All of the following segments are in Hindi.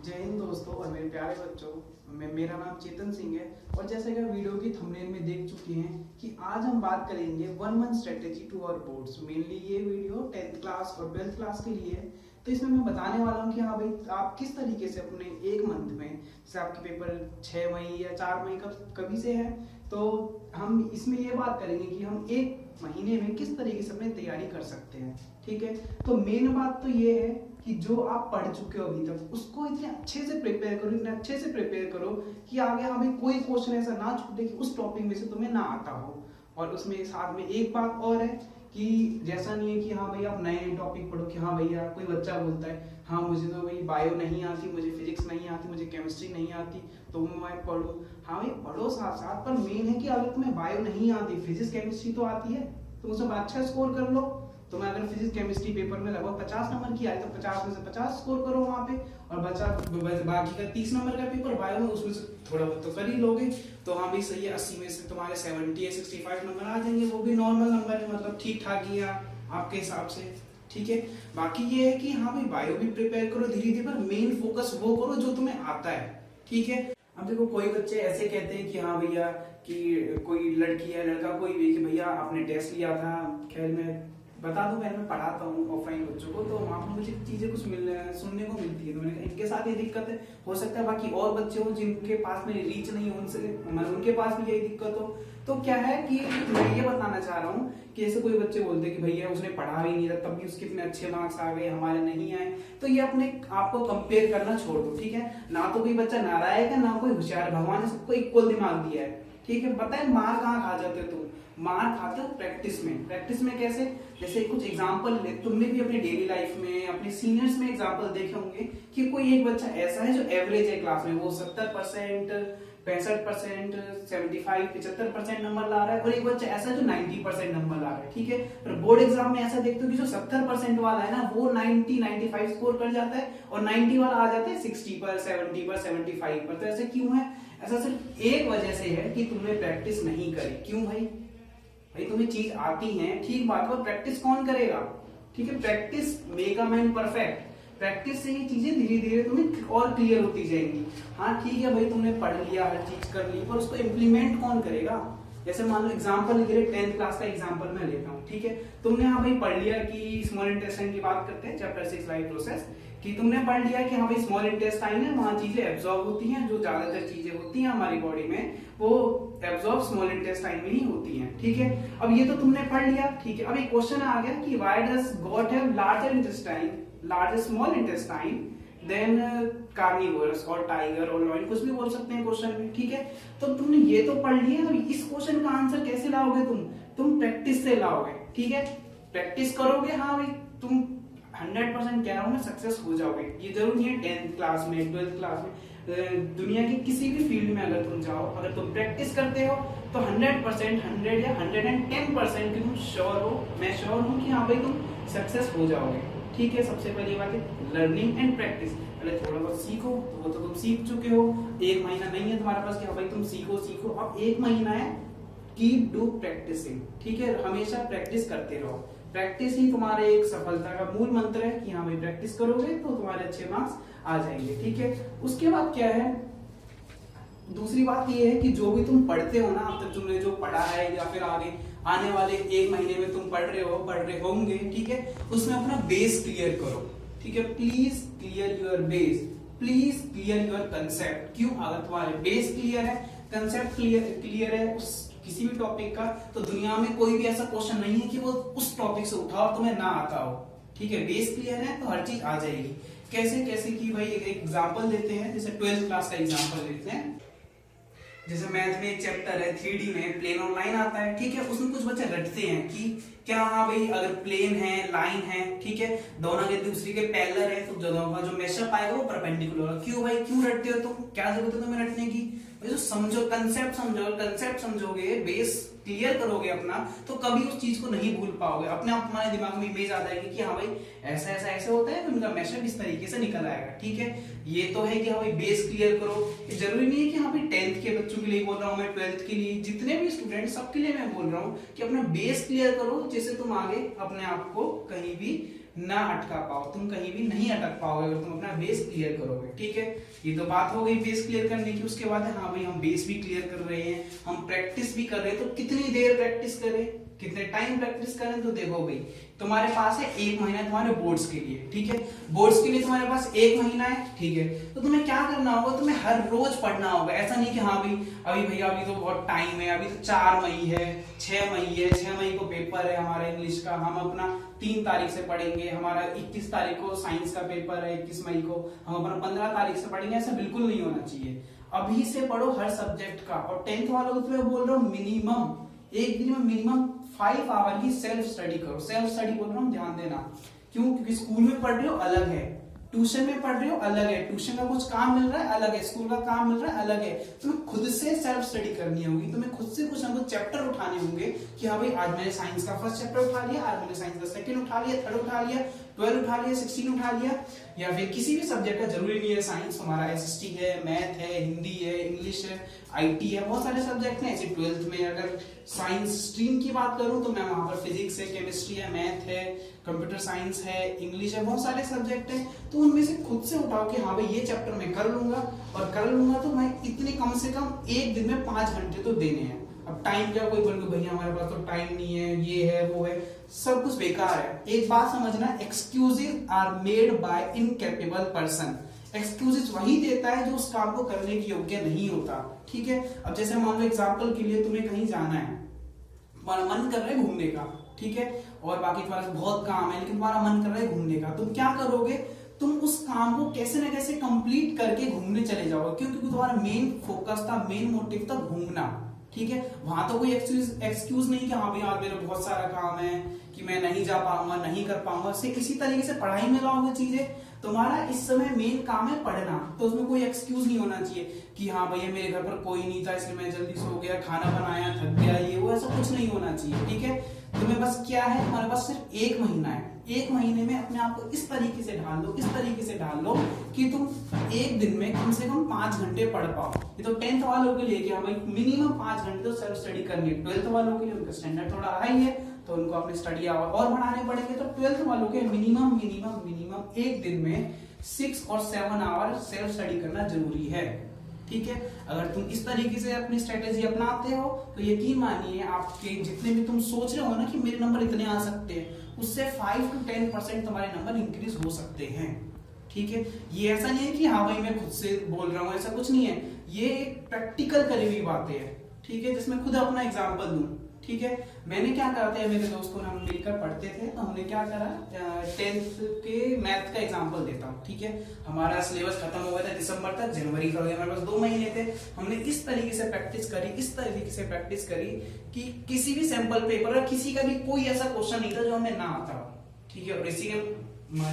जय हिंद दोस्तों और मेरे प्यारे बच्चों। मेरा नाम चेतन सिंह है और जैसे कि वीडियो की थंबनेल में देख चुके हैं कि आज हम बात करेंगे 1 month strategy to our boards. Mainly ये वीडियो 10th क्लास और 12th क्लास के लिए है। तो इसमें मैं बताने वाला हूँ कि हाँ भाई आप किस तरीके से अपने 1 मंथ में, जैसे आपके पेपर 6 मई या 4 मई कभी से है, तो हम इसमें ये बात करेंगे कि हम 1 महीने में किस तरीके से अपनी तैयारी कर सकते हैं। ठीक है, तो मेन बात तो ये है कि जो आप पढ़ चुके हो अभी तक उसको इतने अच्छे से प्रिपेयर करो, इतने अच्छे से प्रिपेयर करो कि आगे हमें कोई क्वेश्चन ऐसा ना छूटे कि उस टॉपिक में से तुम्हें ना आता हो। और उसमें साथ में एक बात और है कि जैसा नहीं है कि हाँ भाई आप नए टॉपिक पढ़ो कि हाँ भैया कोई बच्चा बोलता है हाँ मुझे तो भाई बायो नहीं आती, मुझे फिजिक्स नहीं आती, मुझे केमिस्ट्री नहीं आती, तो मैं पढ़ूँ। हाँ भाई पढ़ो साथ साथ, पर मेन है कि अगर तुम्हें बायो नहीं आती, फिजिक्स केमिस्ट्री तो आती है, तुम उसमें अच्छा स्कोर कर लो। तो मैं अगर फिजिक्स केमिस्ट्री पेपर में लगभग 50 नंबर की आई तो 50 में से 50 स्कोर करो वहाँ पे, और बचा बाकी का 30 नंबर का पेपर बायो में, उसमें से थोड़ा बहुत तो कर ही लोगे। तो हाँ भाई सही है, 80 में से तुम्हारे 70 या 65 नंबर आ जाएंगे, वो भी नॉर्मल नंबर है, मतलब ठीक ठाक ही है आपके हिसाब से। ठीक है, बाकी ये है कि हाँ भाई बायो भी प्रिपेयर करो धीरे धीरे, पर मेन फोकस वो करो जो तुम्हें आता है। ठीक है, अब देखो कोई बच्चे ऐसे कहते हैं कि हाँ भैया कि कोई लड़की है लड़का कोई भी कि भैया आपने टेस्ट लिया था, खैर मैं बता दूं पहले मैं पढ़ाता हूँ ऑफलाइन बच्चों को, तो वहाँ पर मुझे चीजें कुछ सुनने को मिलती है, तो मैंने इनके साथ ये दिक्कत है, हो सकता है बाकी और बच्चे हो जिनके पास में रीच नहीं हो, उनके पास भी यही दिक्कत हो। तो क्या है कि मैं ये बताना चाह रहा हूँ कि ऐसे कोई बच्चे बोलते कि भैया उसने पढ़ा भी नहीं था तब भी उसके इतने अच्छे मार्क्स आ गए, हमारे नहीं आए। तो ये अपने आपको कंपेयर करना छोड़ दो। ठीक है, ना तो कोई बच्चा नालायक है ना कोई होशियार, भगवान ने सबको इक्वल दिमाग दिया है। ठीक है, पता है मार कहाँ खा जाते हो तुम? मार खाते हो प्रैक्टिस में। प्रैक्टिस में कैसे? जैसे कुछ एग्जांपल ले, तुमने भी अपनी डेली लाइफ में अपने सीनियर्स में एग्जांपल देखे होंगे कि कोई एक बच्चा ऐसा है जो एवरेज है क्लास में, वो 70%, 65%, 75, 75% नंबर ला रहा है, और एक बच्चा ऐसा है जो 90% नंबर ला रहा है। ठीक है, पर बोर्ड एग्जाम में ऐसा देखते हो कि जो 70% वाला है ना वो 90, 95 स्कोर कर जाता है, और 90 वाला आ जाता है 60 पर, 70 पर, 75 पर। तो ऐसे क्यों है? ऐसा सिर्फ एक वजह से है कि तुमने प्रैक्टिस नहीं करी। क्यों भाई? भाई तुम्हें चीज आती है, ठीक बात है, प्रैक्टिस कौन करेगा? ठीक है, practice make a man perfect. Practice से ये चीजें धीरे धीरे तुम्हें और क्लियर होती जाएंगी। हाँ ठीक है भाई तुमने पढ़ लिया, हर चीज कर ली, पर उसको इम्प्लीमेंट कौन करेगा? जैसे मान लो एग्जांपल के लिए 10th क्लास का एग्जांपल मैं लेता हूँ। ठीक है, तुमने हाँ भाई पढ़ लिया कि स्मॉल इंटेस्टाइन की बात करते हैं चैप्टर 6 लाइफ प्रोसेस, कि तुमने पढ़ लिया कि हाँ भाई स्मॉल इंटेस्टाइन है, वहां चीजें एब्जॉर्ब होती हैं, जो ज्यादातर चीजें होती हैं हमारी बॉडी में वो एब्जॉर्ब स्मॉल इंटेस्टाइन में ही होती हैं। ठीक है, अब ये तो तुमने पढ़ लिया। ठीक है, अब एक क्वेश्चन आ गया कि why does goat have larger intestine, larger small intestine than carnivorous और टाइगर और लॉयन, कुछ भी बोल सकते हैं क्वेश्चन में। ठीक है, तो तुमने ये तो पढ़ लिया, अब इस क्वेश्चन का आंसर कैसे लाओगे तुम प्रैक्टिस से लाओगे। ठीक है, प्रैक्टिस करोगे, हाँ भाई तुम 100% कह रहा हूं मैं सक्सेस हो जाओगे। ये जरूरी है 10th क्लास में, 12th क्लास में, दुनिया की किसी भी फील्ड में अगर तुम जाओ, अगर तुम प्रैक्टिस करते हो तो 100%, 100 या 110% की तुम श्योर हो, मैं श्योर हूं कि हाँ भाई तुम सक्सेस हो जाओगे। ठीक है, सबसे पहली बात है लर्निंग एंड प्रैक्टिस। पहले थोड़ा बहुत सीखो, तो वो तो तुम सीख चुके हो, 1 महीना नहीं है तुम्हारे पास कि हाँ भाई तुम सीखो। अब 1 महीना है, कीप डू प्रैक्टिसिंग। ठीक है, हमेशा प्रैक्टिस करते रहो। प्रैक्टिस ही तुम्हारे एक सफलता का मूल मंत्र है कि हाँ भाई प्रैक्टिस करोगे तो तुम्हारे अच्छे मार्क्स आ जाएंगे। ठीक है, उसके बाद क्या है, दूसरी बात ये है कि जो भी तुम पढ़ते हो ना, अब तक तुमने जो पढ़ा है या फिर आगे आने वाले 1 महीने में तुम पढ़ रहे होंगे, ठीक है, उसमें अपना बेस क्लियर करो। ठीक है, please clear your base, please clear your concept. क्यों? अगर तुम्हारे बेस क्लियर है, कंसेप्ट क्लियर है उस किसी भी टॉपिक का, तो दुनिया में कोई भी ऐसा क्वेश्चन नहीं है कि वो उस टॉपिक से उठाओ तुम्हें ना आता हो। ठीक है, बेस क्लियर है तो हर चीज आ जाएगी। कैसे कैसे कि भाई एक एग्जांपल देते हैं, जैसे 12th क्लास का एग्जांपल लेते हैं। जैसे मैथ में एक चैप्टर है 3D में प्लेन और लाइन आता है। ठीक है, उसमें कुछ बच्चे रटते हैं कि क्या हाँ भाई अगर प्लेन है लाइन है, ठीक है, दोनों के दूसरे के पैरेलल है, तो दोनों का जो मेशअप आएगा वो परपेंडिकुलर होगा। क्यों भाई, क्यों रटते हो तुम? क्या जरूरत है तुम्हें रटने की? जो समझो, कंसेप्ट समझोगे, बेस क्लियर करोगे अपना, तो कभी उस चीज को नहीं भूल पाओगे। अपने आप तुम्हारे दिमाग में इमेज आ जाएगी कि हाँ भाई ऐसा ऐसा ऐसे होता है, तो इनका मेशअप इस तरीके से निकल आएगा। ठीक है, ये तो है कि हाँ भाई बेस क्लियर करो। जरूरी नहीं है कि हाँ भाई 10th के बच्चों के लिए बोल रहा हूँ मैं, 12th के लिए, जितने भी स्टूडेंट सबके लिए मैं बोल रहा हूँ कि अपना बेस क्लियर करो, जिससे तुम आगे अपने आप को कहीं भी ना अटका पाओ, तुम कहीं भी नहीं अटक पाओगे अगर तुम अपना बेस क्लियर करोगे। ठीक है, ये तो बात हो गई बेस क्लियर करने की। उसके बाद है हाँ भाई हम बेस भी क्लियर कर रहे हैं, हम प्रैक्टिस भी कर रहे हैं, तो कितनी देर प्रैक्टिस करें, कितने टाइम प्रैक्टिस करें। तो देखो भाई तुम्हारे पास है 1 महीना तुम्हारे बोर्ड्स के लिए। ठीक है, बोर्ड्स के लिए तुम्हारे पास 1 महीना है। ठीक है, तो तुम्हें क्या करना होगा, तुम्हें हर रोज पढ़ना होगा। ऐसा नहीं कि हाँ भाई अभी भैया अभी तो बहुत टाइम है, अभी तो 4 मई है, 6 मई है, 6 मई को पेपर है हमारा इंग्लिश का, हम अपना 3 तारीख से पढ़ेंगे, हमारा 21 तारीख को साइंस का पेपर है, 21 मई को हम अपना 15 तारीख से पढ़ेंगे। ऐसा बिल्कुल नहीं होना चाहिए, अभी से पढ़ो हर सब्जेक्ट का। और 10th वालों को तो मैं बोल रहा हूँ मिनिमम एक दिन में मिनिमम 5 आवर की सेल्फ स्टडी करो। सेल्फ स्टडी बोल रहा हूँ, ध्यान देना। क्यों? क्योंकि स्कूल में पढ़ रहे हो अलग है, ट्यूशन में पढ़ रहे हो अलग है, ट्यूशन का कुछ काम मिल रहा है अलग है, स्कूल का काम मिल रहा है अलग है। तुम्हें खुद से सेल्फ स्टडी करनी होगी, तुम्हें खुद से कुछ ना कुछ चैप्टर उठाने होंगे कि हाँ भाई आज मैंने साइंस का फर्स्ट चैप्टर उठा लिया, आज मैंने साइंस का सेकंड उठा लिया, थर्ड उठा लिया, 12 उठा लिया, 16 उठा लिया। या फिर किसी भी सब्जेक्ट का, जरूरी नहीं है साइंस, हमारा एसएसटी है, मैथ है, हिंदी है, इंग्लिश है, आईटी है, बहुत सारे सब्जेक्ट हैं ऐसे। 12th में अगर साइंस स्ट्रीम की बात करूं तो मैं वहां पर फिजिक्स है, केमिस्ट्री है, मैथ है, कंप्यूटर साइंस है, इंग्लिश है, बहुत सारे सब्जेक्ट हैं। तो उनमें से खुद से उठाओ कि हाँ भाई ये चैप्टर मैं कर लूंगा, और कर लूंगा तो मैं इतने कम से कम एक दिन में 5 घंटे तो देने हैं। अब टाइम क्या, कोई बोल भैया हमारे पास तो टाइम नहीं है, ये है वो है, सब कुछ बेकार है। एक बात समझना, excuses are made by incapable person. Excuses वही देता है जो उस काम को करने की योग्य नहीं होता। ठीक है, अब जैसे मान लो एग्जांपल के लिए तुम्हें कहीं जाना है, तुम्हारा मन कर रहा है घूमने का, ठीक है, और बाकी तुम्हारा बहुत काम है लेकिन तुम्हारा मन कर रहा है घूमने का, तुम क्या करोगे, तुम उस काम को कैसे ना कैसे कंप्लीट करके घूमने चले जाओगे। क्यों? क्योंकि तुम्हारा मेन फोकस था, मेन मोटिव था घूमना। ठीक है, वहां तो कोई एक्सक्यूज नहीं कि हाँ भाई आज मेरा बहुत सारा काम है कि मैं नहीं जा पाऊंगा, नहीं कर पाऊंगा। इसी तरीके से पढ़ाई में लाओगे चीजें, तुम्हारा इस समय मेन काम है पढ़ना, तो उसमें कोई एक्सक्यूज नहीं होना चाहिए कि हाँ भैया मेरे घर पर कोई नहीं था इसलिए मैं जल्दी सो गया, खाना बनाया, थक गया, ये वो, ऐसा कुछ नहीं होना चाहिए। ठीक है, तुम्हें बस क्या है, तुम्हारे पास सिर्फ 1 महीना है, 1 महीने में अपने आप को इस तरीके से ढाल लो, इस तरीके से ढाल लो कि तुम एक दिन में कम से कम 5 घंटे पढ़ पाओ। ये तो 10th वालों के लिए कि हाँ भाई मिनिमम 5 घंटे तो सेल्फ स्टडी करनी है। 12th वालों के लिए उनका स्टैंडर्ड थोड़ा हाई है तो उनको अपनी स्टडी और बढ़ाने पड़ेंगे। तो 12th वालों के मिनिमम एक दिन में 6 और 7 आवर सेल्फ स्टडी करना जरूरी है। ठीक है, अगर तुम इस तरीके से अपनी स्ट्रेटेजी अपनाते हो तो यकीन मानिए आपके जितने भी तुम सोच रहे हो ना कि मेरे नंबर इतने आ सकते हैं, उससे 5 to 10% तुम्हारे नंबर इंक्रीज हो सकते हैं। ठीक है, ये ऐसा नहीं है कि हाँ भाई मैं खुद से बोल रहा हूँ, ऐसा कुछ नहीं है, ये प्रैक्टिकल करी हुई बातें हैं। ठीक है, जिसमें खुद अपना एग्जाम्पल दूं। ठीक है, मैंने क्या करा था, मेरे दोस्तों ने हम मिलकर पढ़ते थे तो हमने क्या करा, 10th के मैथ का एग्जांपल देता हूँ। ठीक है, हमारा सिलेबस खत्म हो गया था दिसंबर तक, जनवरी का हमारे पास 2 महीने थे। हमने इस तरीके से प्रैक्टिस करी, इस तरीके से प्रैक्टिस करी कि किसी भी सैंपल पेपर और किसी का भी कोई ऐसा क्वेश्चन नहीं था जो हमें ना आता। ठीक है, और इसी के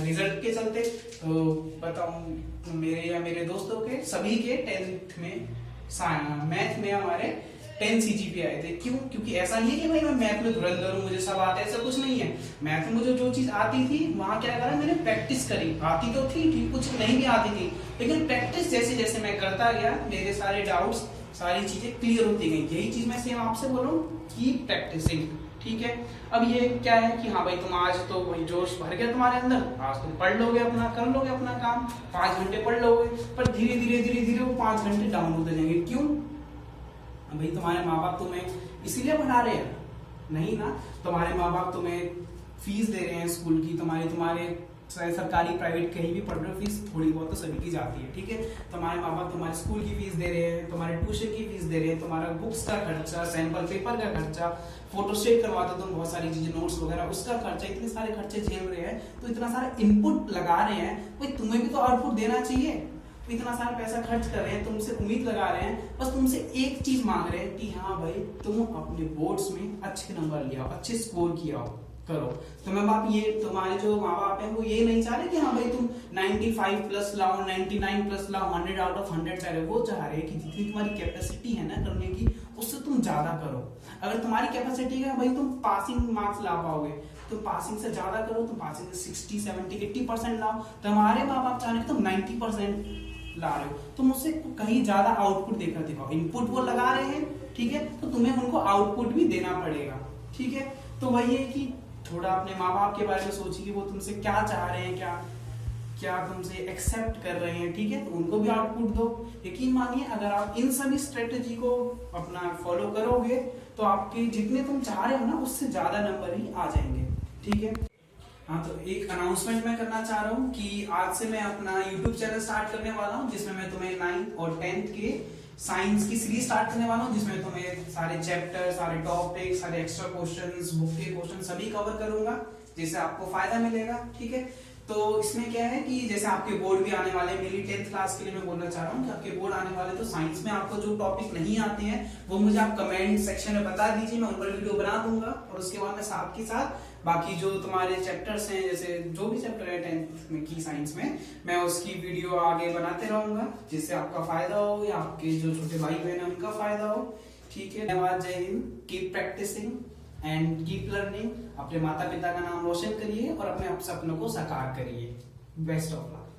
रिजल्ट के चलते तो बताऊं मेरे या मेरे दोस्तों के सभी के 10th में मैथ में हमारे 10 CGPA आए थे। क्यों? क्योंकि ऐसा नहीं है कि भाई मैं मैथ में धुरंधर हूं, मुझे सब आता है, ऐसा कुछ नहीं है। मैथ में मुझे जो चीज आती थी वहां क्या करा, मैंने प्रैक्टिस करी। आती तो थी ठीक, कुछ नहीं भी आती थी, लेकिन प्रैक्टिस जैसे जैसे मैं करता गया मेरे सारे डाउट्स, सारी चीजें क्लियर होती गई। यही चीज मैं सेम आपसे बोल रहा हूँ, कीप प्रैक्टिसिंग। ठीक है, अब ये क्या है कि हाँ भाई तुम आज तो वही जोश भर गया तुम्हारे अंदर, आज तुम पढ़ लोगे, अपना कर लोगे अपना काम, 5 घंटे पढ़ लोगे, पर धीरे धीरे वो 5 घंटे डाउन होते जाएंगे। क्यों? भाई तुम्हारे माँ बाप तुम्हें इसीलिए पढ़ा रहे हैं नहीं ना, तुम्हारे माँ बाप तुम्हें फीस दे रहे हैं स्कूल की, तुम्हारे सरकारी प्राइवेट कहीं भी पढ़ रहे हो, फीस थोड़ी बहुत तो सभी की जाती है। ठीक है, तुम्हारे माँ बाप तुम्हारे स्कूल की फीस दे रहे हैं, तुम्हारे ट्यूशन की फीस दे रहे हैं, तुम्हारा बुक्स का खर्चा, सैंपल पेपर का खर्चा, फोटोस्टेट करवाते तुम बहुत सारी चीजें, नोट्स वगैरह, उसका खर्चा, इतने सारे खर्चे झेल रहे हैं, तो इतना सारा इनपुट लगा रहे हैं, भाई तुम्हें भी तो आउटपुट देना चाहिए। तो इतना सारा पैसा खर्च कर रहे हैं, तुमसे उम्मीद लगा रहे हैं, बस तुमसे एक चीज मांग रहे हैं कि हाँ भाई तुम अपने बोर्ड्स में अच्छे नंबर ले आओ, अच्छे स्कोर किया करो। तुम्हें बाप ये तुम्हारे जो माँ बाप है वो ये नहीं चाह रहे कि हाँ भाई तुम 95 प्लस लाओ, 99 प्लस लाओ, 100 आउट ऑफ 100 चाह रहे, वो चाह रहे हैं कि जितनी तुम्हारी कैपेसिटी है ना करने की, उससे तुम ज्यादा करो। अगर तुम्हारी कैपेसिटी है भाई तुम पासिंग मार्क्स ला पाओगे, तो पासिंग से ज्यादा करो, तो पासिंग से 60, 70, 80% लाओ। तुम्हारे माँ बाप चाह रहे तुम 90% ला रहे हो, तुम उससे कहीं ज्यादा आउटपुट देकर दिखाओ। इनपुट वो लगा रहे हैं, ठीक है, तो तुम्हें उनको आउटपुट भी देना पड़ेगा। ठीक है, तो वही है कि थोड़ा अपने माँ बाप के बारे में सोचिए कि वो तुमसे क्या चाह रहे हैं, क्या क्या तुमसे एक्सेप्ट कर रहे हैं, ठीक है, तो उनको भी आउटपुट दो। यकीन मानिए अगर आप इन सभी स्ट्रेटेजी को अपना फॉलो करोगे तो आपके जितने तुम चाह रहे हो ना उससे ज्यादा नंबर ही आ जाएंगे, ठीक है। हाँ, तो एक अनाउंसमेंट मैं करना चाह रहा हूँ कि आज से मैं अपना यूट्यूब चैनल स्टार्ट करने वाला हूँ, जिसमें मैं तुम्हें 9th और 10th के साइंस की सीरीज स्टार्ट करने वाला हूँ, जिसमें तुम्हें सारे चैप्टर, सारे टॉपिक, सारे एक्स्ट्रा क्वेश्चंस, बुक के क्वेश्चन सभी कवर करूंगा, जिससे आपको फायदा मिलेगा, ठीक है। तो इसमें क्या है कि जैसे आपके बोर्ड भी आने वाले, मेरी 10th क्लास के लिए मैं बोलना चाह रहा हूँ कि आपके बोर्ड आने वाले, तो साइंस में आपको जो टॉपिक नहीं आते हैं वो मुझे आप कमेंट सेक्शन में बता दीजिए, मैं उन पर वीडियो बना दूंगा। और उसके बाद मैं साथ के साथ बाकी जो तुम्हारे चैप्टर्स हैं, जैसे जो भी चैप्टर है 10th में की साइंस में, मैं उसकी वीडियो आगे बनाते रहूंगा, जिससे आपका फायदा हो या आपके जो छोटे भाई बहन है उनका फायदा हो, ठीक है। धन्यवाद, जय हिंद, keep practicing and keep learning. अपने माता पिता का नाम रोशन करिए और अपने सपनों को साकार करिए। Best of luck.